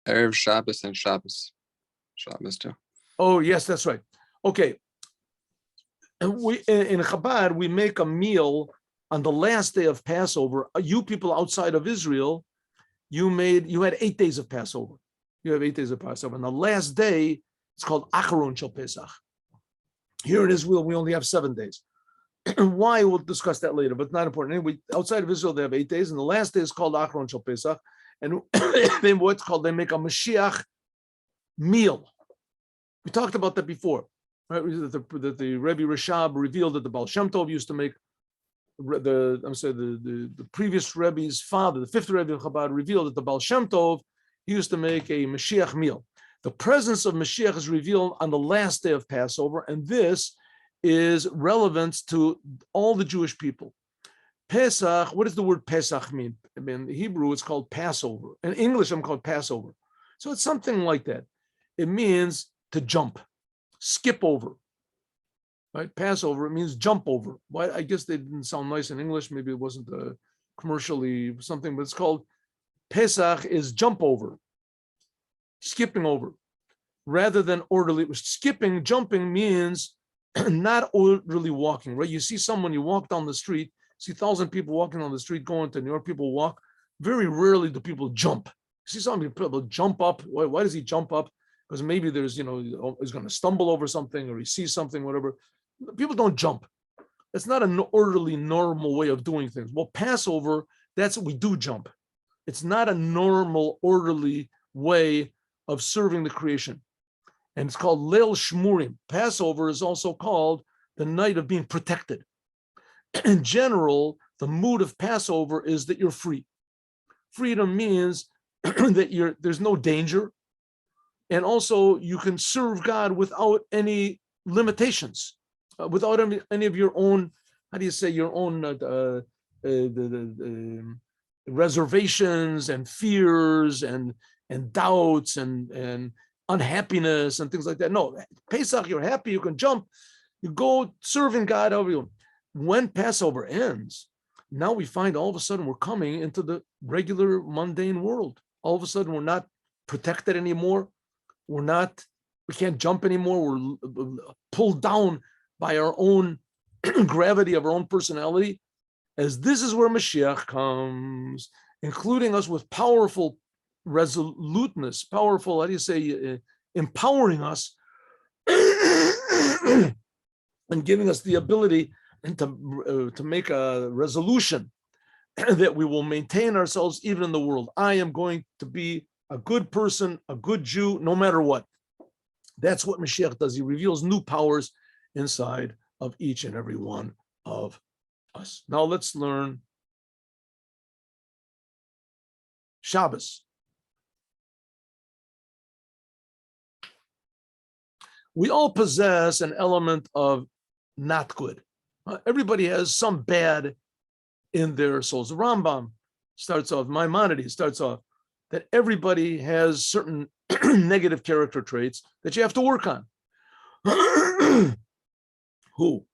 Erev Shabbos and Shabbos. Shabbos too. Oh, yes, that's right. Okay. And we in Chabad, we make a meal on the last day of Passover. You people outside of Israel, you had 8 days of Passover. You have 8 days of Passover. And the last day, it's called Acharon Shel Pesach. Here in Israel, we only have 7 days. Why? We'll discuss that later, but not important. Anyway, outside of Israel, they have 8 days, and the last day is called Acharon Shel Pesach. And they what's called, they make a Moshiach meal. We talked about that before, right? That the Rebbe Rashab revealed that the Baal Shem Tov used to make the previous Rebbe's father, the fifth Rebbe of Chabad, revealed that the Baal Shem Tov, he used to make a Mashiach meal. The presence of Mashiach is revealed on the last day of Passover, and this is relevant to all the Jewish people. Pesach, what does the word Pesach mean? I mean, in Hebrew, it's called Passover. In English, I'm called Passover. So it's something like that. It means to jump, skip over. Right? Passover, it means jump over. Why? I guess they didn't sound nice in English. Maybe it wasn't commercially something, but it's called Pesach is jump over, skipping over, rather than orderly. Skipping, jumping means not orderly walking, right? You see someone, you walk down the street, see 1,000 people walking on the street going to New York, people walk. Very rarely do people jump. You see some people jump up. Why does he jump up? Because maybe there's, he's going to stumble over something or he sees something, whatever. People don't jump. It's not an orderly, normal way of doing things. Well, Passover, that's what we do jump. It's not a normal, orderly way of serving the creation. And it's called Leil Shmurim. Passover is also called the night of being protected. In general, the mood of Passover is that you're free. Freedom means that there's no danger. And also you can serve God without any limitations, without any of your own, your own reservations and fears and doubts and unhappiness and things like that. No, Pesach, you're happy, you can jump, you go serving God over you. When Passover ends, now we find all of a sudden we're coming into the regular mundane world. All of a sudden we're not protected anymore. We can't jump anymore. We're pulled down by our own gravity of our own personality. As this is where Mashiach comes, including us with powerful resoluteness, powerful, empowering us and giving us the ability to make a resolution that we will maintain ourselves even in the world. I am going to be a good person, a good Jew, no matter what. That's what Mashiach does. He reveals new powers inside of each and every one of us. Now let's learn Shabbos. We all possess an element of not good. Everybody has some bad in their souls. The Rambam starts off, Maimonides starts off, that everybody has certain negative character traits that you have to work on. Who?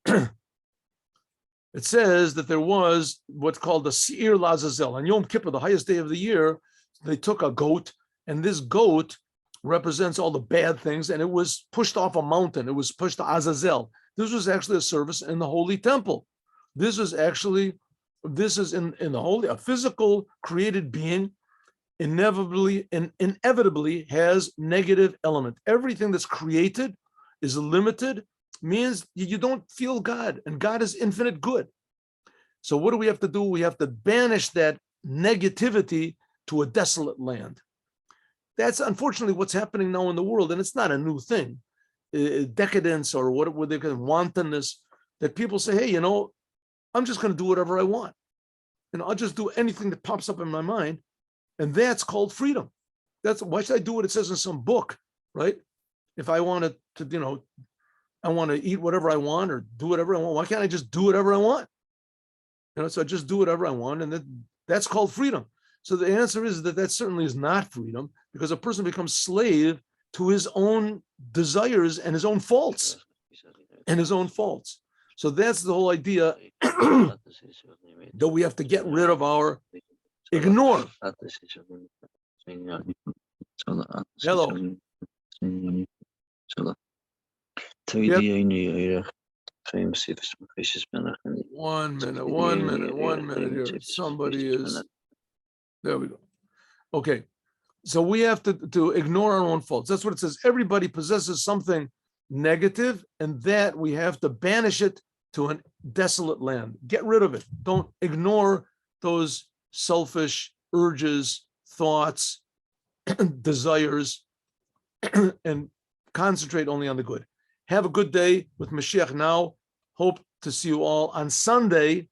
It says that there was what's called the Seir Lazazel. On Yom Kippur, the highest day of the year, they took a goat, and this goat represents all the bad things, and it was pushed off a mountain. It was pushed to Azazel. This was actually a service in the Holy Temple. This is in the holy, a physical created being inevitably has negative element. Everything that's created is limited, means you don't feel God, and God is infinite good. So what do we have to do? We have to banish that negativity to a desolate land. That's unfortunately what's happening now in the world, and it's not a new thing. Decadence, or what would they call wantonness, that people say, hey, I'm just going to do whatever I want. I'll just do anything that pops up in my mind. And that's called freedom. Why should I do what it says in some book, right? If I want to, I want to eat whatever I want or do whatever I want. Why can't I just do whatever I want? So I just do whatever I want, and that's called freedom. So the answer is that certainly is not freedom, because a person becomes slave to his own desires and his own faults. So that's the whole idea that we have to get rid of our ignore. Hello. Yep. 1 minute, 1 minute, 1 minute here. Somebody is, there we go. Okay. So we have to ignore our own faults. That's what it says. Everybody possesses something negative, and that we have to banish it to a desolate land. Get rid of it. Don't ignore those selfish urges, thoughts, desires, and concentrate only on the good. Have a good day with Moshiach now. Hope to see you all on Sunday,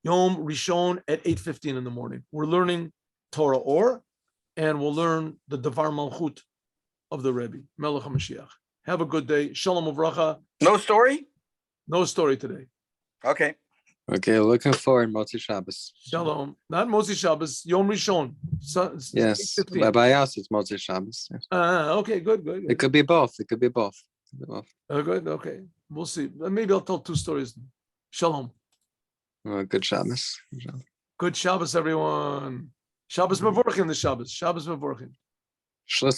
Yom Rishon at 8:15 in the morning. We're learning Torah Or, and we'll learn the Devar Malchut of the Rebbe, Melech HaMashiach. Have a good day. Shalom uvracha. No story? No story today. Okay. Okay, looking forward, Motzi Shabbos. Shalom. Not Moshe Shabbos, Yom Rishon. Yes, 8:15. by us it's Motzi Shabbos. Yes. Okay, good. It could be both. It could be both. Good, okay. We'll see. Maybe I'll tell 2 stories. Shalom. Good Shabbos. Good Shabbos, everyone. Shabbos Mevorchim, the Shabbos. Shabbos Mevorchim. Schluss.